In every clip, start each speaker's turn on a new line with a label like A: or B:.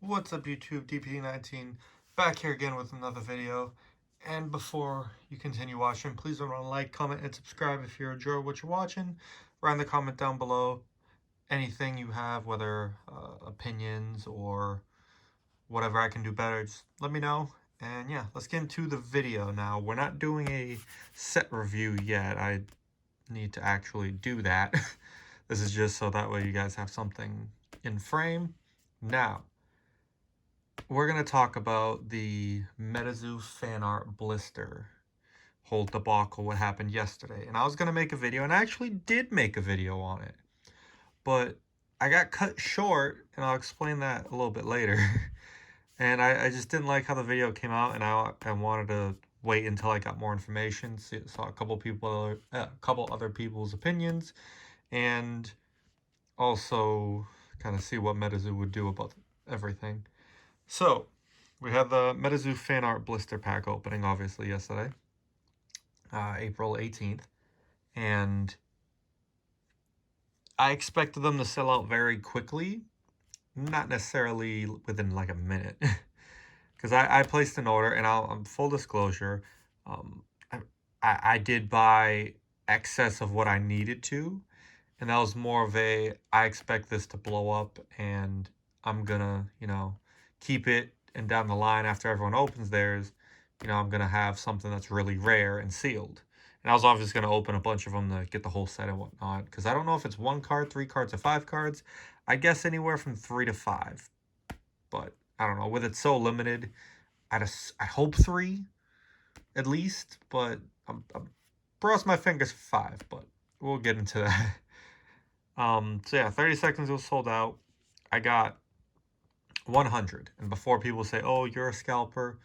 A: What's up YouTube, DPD19, back here again with another video. And before you continue watching, please remember to like, comment, and subscribe if you enjoy what you're watching. Write in the comment down below anything you have, whether opinions or whatever I can do better, just let me know. And yeah, let's get into the video now. We're not doing a set review yet. I need to actually do that. This is just so that way you guys have something in frame. Now, we're going to talk about the MetaZoo fan art blister whole debacle, what happened yesterday. And I was going to make a video, and I actually did make a video on it. But I got cut short, and I'll explain that a little bit later. And I just didn't like how the video came out, and I wanted to wait until I got more information, saw a couple other people's opinions, and also kind of see what MetaZoo would do about everything. So, we had the MetaZoo fan art blister pack opening, obviously, yesterday, April 18th, and I expected them to sell out very quickly, not necessarily within like a minute, because I placed an order, and full disclosure, um, I did buy excess of what I needed to, and that was more of I expect this to blow up, and I'm gonna, keep it, and down the line after everyone opens theirs, I'm gonna have something that's really rare and sealed. And I was obviously gonna open a bunch of them to get the whole set and whatnot, because I don't know if it's 1 card, 3 cards, or 5 cards. I guess anywhere from 3 to 5, but I don't know. With it so limited, I hope 3 at least, but I'm cross my fingers for 5, but we'll get into that. So yeah, 30 seconds it was sold out. I got 100. And before people say, oh, you're a scalper,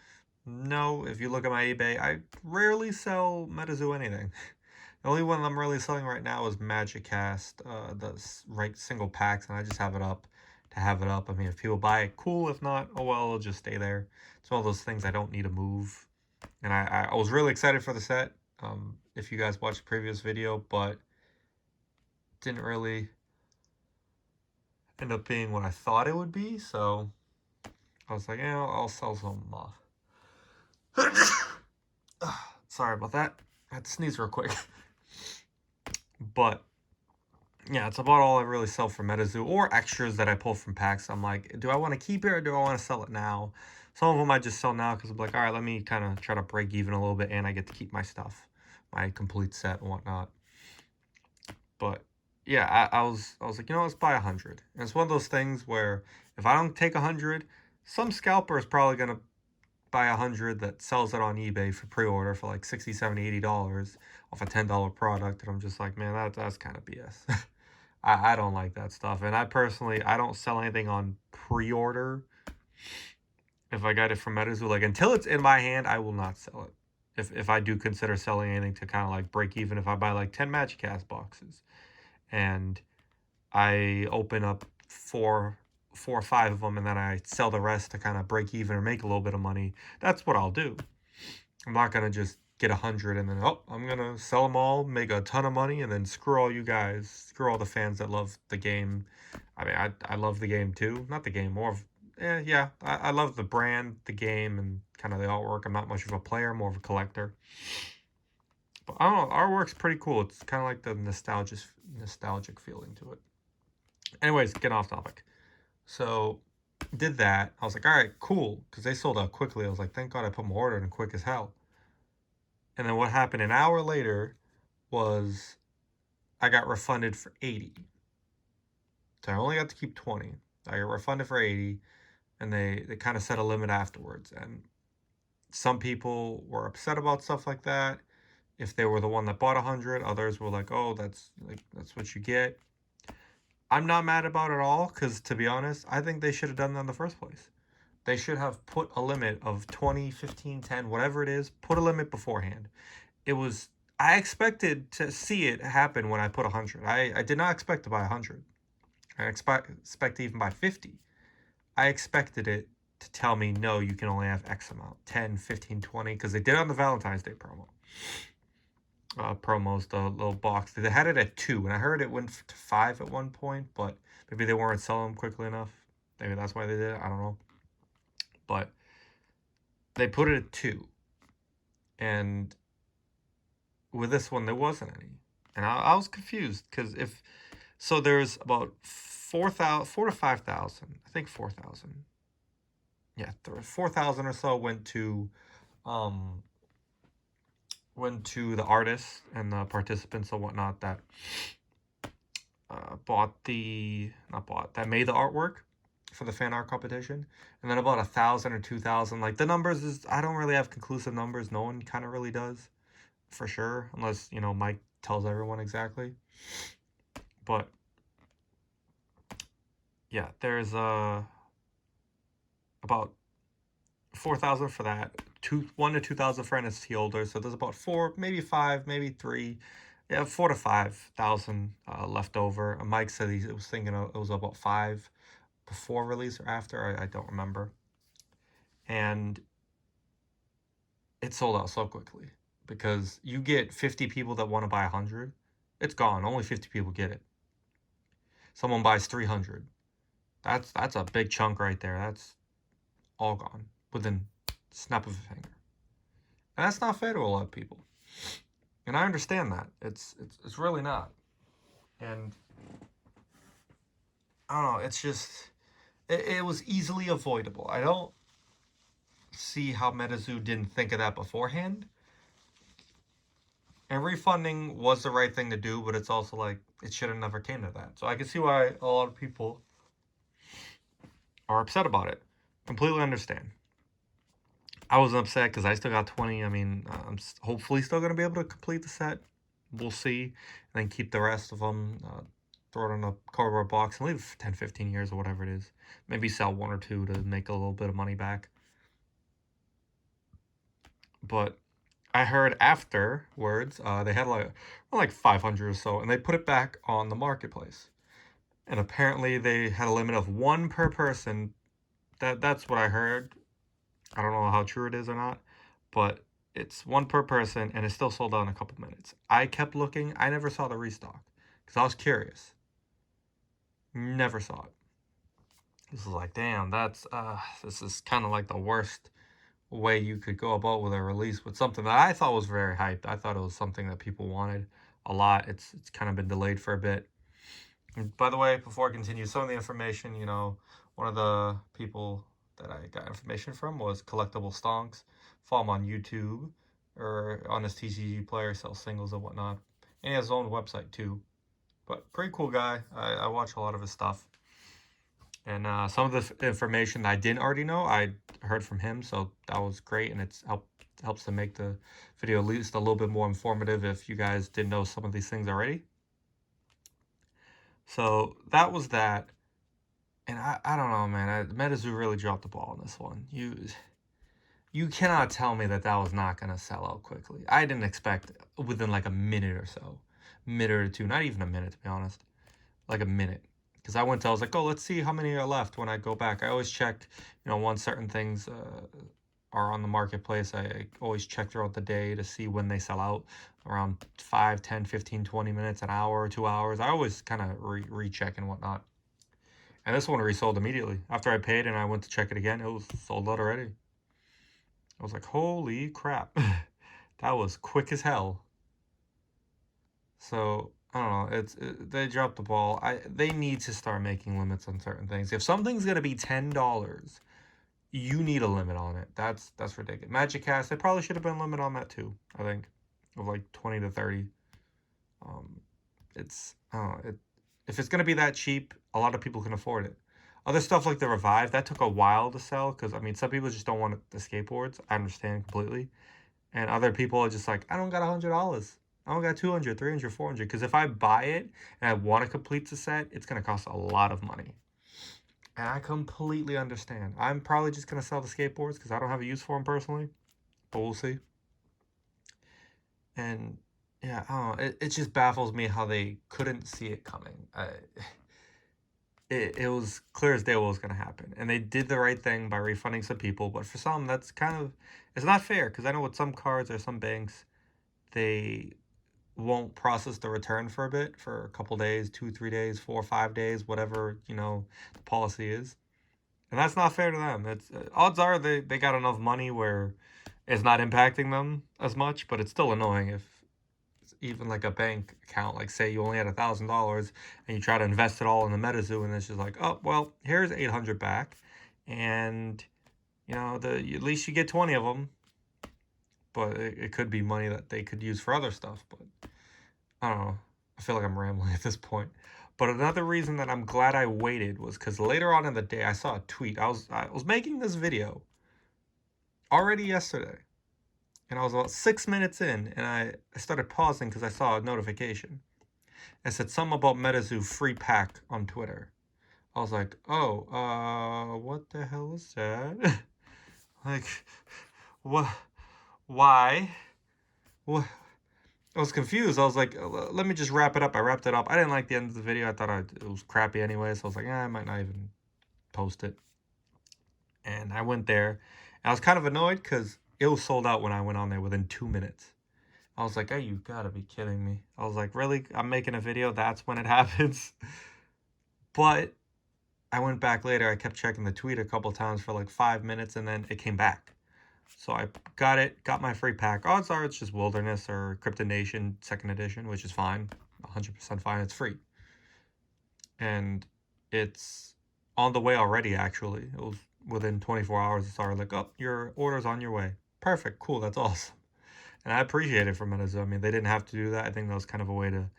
A: no, if you look at my eBay, I rarely sell MetaZoo anything. The only one I'm really selling right now is Magic Cast, the single packs, and I just have it up to have it up. I mean, if people buy it, cool. If not, oh well, it'll just stay there. It's one of those things I don't need to move. And I was really excited for the set, if you guys watched the previous video, but didn't really end up being what I thought it would be, so I was like, yeah, I'll sell some off. Sorry about that. I had to sneeze real quick. But yeah, it's about all I really sell for MetaZoo or extras that I pull from packs. I'm like, do I want to keep it or do I want to sell it now? Some of them I just sell now because I'm like, all right, let me kind of try to break even a little bit, and I get to keep my stuff, my complete set and whatnot. But yeah, I was like, let's buy 100. And it's one of those things where if I don't take 100, some scalper is probably gonna buy 100 that sells it on eBay for pre-order for like $60, $70, $80 off a $10 product, and I'm just like, man, that's kind of BS. I don't like that stuff, and I personally don't sell anything on pre-order. If I got it from MetaZoo, like until it's in my hand, I will not sell it. If I do consider selling anything to kind of like break even, if I buy like 10 Magic Cast boxes and I open up four or 5 of them, and then I sell the rest to kind of break even or make a little bit of money, that's what I'll do. I'm not gonna just get 100 and then I'm gonna sell them all, make a ton of money, and then screw all you guys, screw all the fans that love the game. I mean, I love the game too, not the game, more of I love the brand, the game, and kind of the artwork. I'm not much of a player, more of a collector. But I don't know, artwork's pretty cool. It's kind of like the nostalgic feeling to it. Anyways, getting off topic. So did that. I was like, all right, cool, because they sold out quickly. I was like, thank God I put my order in quick as hell. And then what happened an hour later was I got refunded for 80. So I only got to keep 20. I got refunded for 80, and they kind of set a limit afterwards. And some people were upset about stuff like that. If they were the one that bought 100, others were like, oh, that's what you get. I'm not mad about it all, because to be honest, I think they should have done that in the first place. They should have put a limit of 20, 15, 10, whatever it is, put a limit beforehand. I expected to see it happen when I put 100. I did not expect to buy 100. I expect to even buy 50. I expected it to tell me, no, you can only have X amount, 10, 15, 20, because they did it on the Valentine's Day promo. Promos, the little box. They had it at 2, and I heard it went to 5 at one point, but maybe they weren't selling them quickly enough. Maybe that's why they did it. I don't know. But they put it at 2. And with this one, there wasn't any. And I was confused because so there's about 4 to 5,000. I think 4,000. Yeah, 4,000 or so um went to the artists and the participants and whatnot that that made the artwork for the fan art competition, and then about 1,000 or 2,000. Like the numbers is, I don't really have conclusive numbers. No one kind of really does, for sure, unless Mike tells everyone exactly. But yeah, there's about 4,000 for that, 1 to 2,000 for NFT holders. So there's about 4, maybe 5, maybe 3, yeah, 4 to 5,000 left over. Mike said he was thinking it was about 5 before release or after. I don't remember. And it sold out so quickly because you get 50 people that want to buy 100. It's gone. Only 50 people get it. Someone buys 300. That's a big chunk right there. That's all gone within snap of a finger. And that's not fair to a lot of people. And I understand that. It's really not. And I don't know, it's just it was easily avoidable. I don't see how MetaZoo didn't think of that beforehand. And refunding was the right thing to do, but it's also like it should have never came to that. So I can see why a lot of people are upset about it. Completely understand. I wasn't upset because I still got 20. I mean, I'm hopefully still going to be able to complete the set. We'll see. And then keep the rest of them, throw it in a cardboard box, and leave it for 10, 15 years or whatever it is. Maybe sell 1 or 2 to make a little bit of money back. But I heard afterwards, they had like 500 or so, and they put it back on the marketplace. And apparently they had a limit of 1 per person. That's what I heard. I don't know how true it is or not, but it's 1 per person, and it still sold out in a couple minutes. I kept looking. I never saw the restock because I was curious. Never saw it. This is like, damn, this is kind of like the worst way you could go about with a release with something that I thought was very hyped. I thought it was something that people wanted a lot. It's kind of been delayed for a bit. And by the way, before I continue, some of the information, one of the people that I got information from was Collectible Stonks. Follow him on YouTube or on his TCG player, sells singles and whatnot. And he has his own website too. But pretty cool guy. I watch a lot of his stuff. And some of the information that I didn't already know, I heard from him, so that was great, and helps to make the video at least a little bit more informative if you guys didn't know some of these things already. So that was that, and I don't know, man. MetaZoo really dropped the ball on this one. You cannot tell me that was not gonna sell out quickly. I didn't expect within like a minute or so, minute or two, not even a minute to be honest, like a minute. Because I was like, oh, let's see how many are left when I go back. I always check, once certain things are on the marketplace, I always check throughout the day to see when they sell out, around 5, 10, 15, 20 minutes, an hour, 2 hours. I always kind of recheck and whatnot. And this one resold immediately. After I paid and I went to check it again, it was sold out already. I was like, holy crap. That was quick as hell. So I don't know. They dropped the ball. They need to start making limits on certain things. If something's gonna be $10, you need a limit on it. That's ridiculous. Magic Cast, they probably should have been a limit on that too. I think of like 20 to 30. It's I don't know. If it's gonna be that cheap, a lot of people can afford it. Other stuff like the Revive, that took a while to sell because I mean some people just don't want the skateboards. I understand completely, and other people are just like, I don't got $100. I don't got 200, 300, 400. Because if I buy it and I want to complete the set, it's going to cost a lot of money. And I completely understand. I'm probably just going to sell the skateboards because I don't have a use for them personally. But we'll see. And yeah, I don't know. It just baffles me how they couldn't see it coming. It was clear as day what was going to happen. And they did the right thing by refunding some people. But for some, that's it's not fair. Because I know with some cards or some banks, they won't process the return for a bit, for a couple days, 2, 3 days, 4, 5 days, whatever, the policy is. And that's not fair to them. It's odds are they got enough money where it's not impacting them as much, but it's still annoying if even like a bank account, like say you only had $1,000 and you try to invest it all in the MetaZoo, and it's just like, oh well, here's 800 back, and at least you get 20 of them, but it could be money that they could use for other stuff. But I don't know. I feel like I'm rambling at this point. But another reason that I'm glad I waited was because later on in the day I saw a tweet. I was making this video already yesterday, and I was about 6 minutes in, and I started pausing because I saw a notification. It said something about MetaZoo free pack on Twitter. I was like, oh, what the hell is that? Like, what? Why? What? I was confused. I was like, let me just wrap it up. I wrapped it up. I didn't like the end of the video. I thought it was crappy anyway, so I was like, I might not even post it. And I went there, and I was kind of annoyed because it was sold out when I went on there within 2 minutes. I was like, hey, you gotta be kidding me. I was like, really? I'm making a video? That's when it happens? But I went back later. I kept checking the tweet a couple times for like 5 minutes, and then it came back. So I got my free pack. Odds are it's just Wilderness or Cryptid Nation 2nd edition, which is fine. 100% fine. It's free. And it's on the way already, actually. It was within 24 hours. It's already like, oh, your order's on your way. Perfect. Cool. That's awesome. And I appreciate it from MetaZoo. I mean, they didn't have to do that. I think that was kind of a way to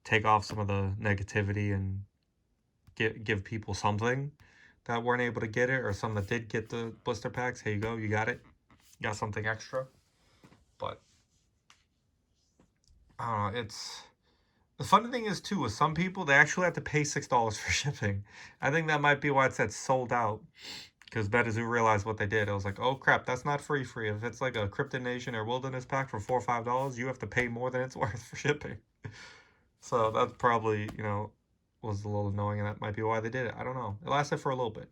A: take off some of the negativity and give people something that weren't able to get it, or some that did get the blister packs. Here you go. You got it. You got something extra. But I don't know. It's the funny thing is too, with some people they actually have to pay $6 for shipping. I think that might be why it said sold out, because MetaZoo realized what they did. It was like, oh crap, that's not free. If it's like a Cryptid Nation or Wilderness pack for $4 or $5, you have to pay more than it's worth for shipping. So that probably was a little annoying, and that might be why they did it. I don't know. It lasted for a little bit,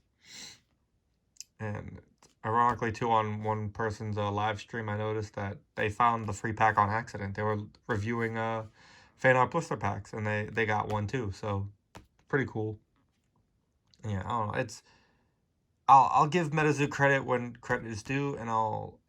A: and ironically too, on one person's live stream, I noticed that they found the free pack on accident. They were reviewing fan art blister packs, and they got one too. So pretty cool. Yeah, I don't know. I'll give MetaZoo credit when credit is due, and I'll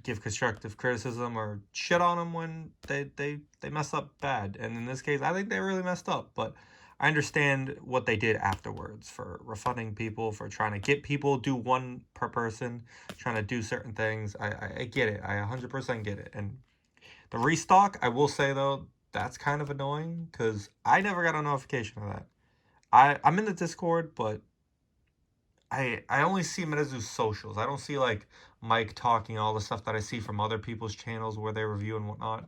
A: give constructive criticism or shit on them when they mess up bad. And in this case, I think they really messed up, but I understand what they did afterwards for refunding people, for trying to get people, do one per person, trying to do certain things. I get it. I 100% get it. And the restock, I will say though, that's kind of annoying because I never got a notification of that. I'm in the Discord, but I only see MetaZoo socials. I don't see like Mike talking all the stuff that I see from other people's channels where they review and whatnot.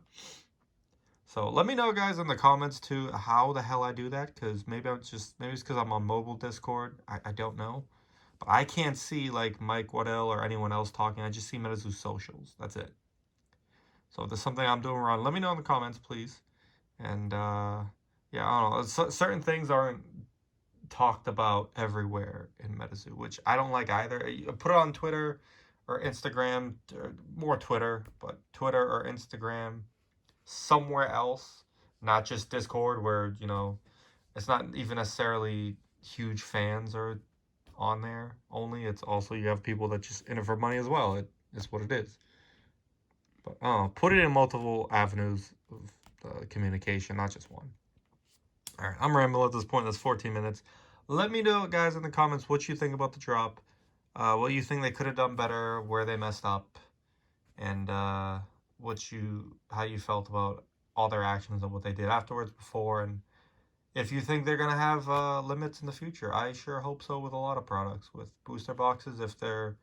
A: So let me know, guys, in the comments too how the hell I do that, because maybe it's because I'm on mobile Discord. I don't know, but I can't see like Mike Waddell or anyone else talking. I just see MetaZoo socials. That's it. So if there's something I'm doing wrong, let me know in the comments, please. And yeah, I don't know. Certain things aren't talked about everywhere in MetaZoo, which I don't like either. You put it on Twitter or Instagram, or more Twitter, but Twitter or Instagram, somewhere else, not just Discord, where it's not even necessarily huge fans are on there only. It's also you have people that just in it for money as well. It is what it is. But put it in multiple avenues of communication, not just one. All right, I'm rambling at this point. That's 14 minutes. Let me know, guys, in the comments what you think about the drop, what you think they could have done better, where they messed up, and how you felt about all their actions and what they did afterwards, before, and if you think they're gonna have limits in the future. I sure hope so with a lot of products, with booster boxes. If they're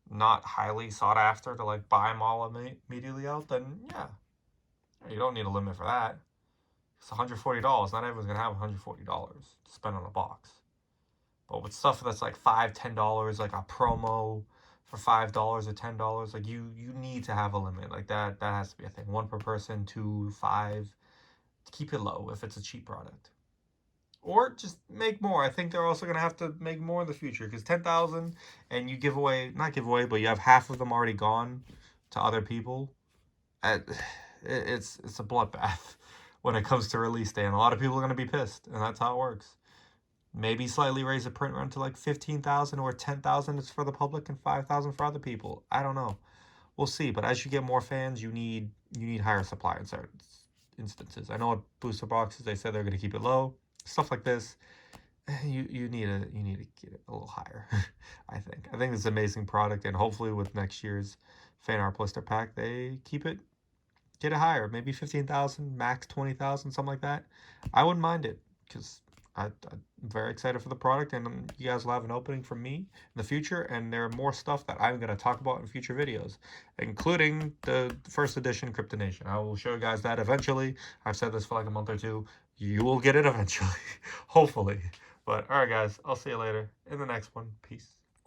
A: not highly sought after to like buy them all immediately out, then yeah, you don't need a limit for that. It's $140. Not everyone's gonna have $140 to spend on a box. But with stuff that's like $5, $10, like a promo for $5 or $10, like you need to have a limit. Like that has to be a thing. One per person, 2, 5. Keep it low if it's a cheap product. Or just make more. I think they're also gonna have to make more in the future, because 10,000 and you not give away, but you have half of them already gone to other people. It's a bloodbath when it comes to release day, and a lot of people are gonna be pissed, and that's how it works. Maybe slightly raise the print run to like 15,000 or 10,000 is for the public and 5,000 for other people. I don't know. We'll see. But as you get more fans, you need higher supply in certain instances. I know at booster boxes they said they're going to keep it low. Stuff like this, you need to get it a little higher. I think it's an amazing product, and hopefully with next year's fan art blister pack, they get it higher. Maybe 15,000, max 20,000, something like that. I wouldn't mind it because I'm very excited for the product, and you guys will have an opening from me in the future. And there are more stuff that I'm going to talk about in future videos, including the first edition Kryptonation. I will show you guys that eventually. I've said this for like a month or two. You will get it eventually, hopefully. But all right, guys, I'll see you later in the next one. Peace.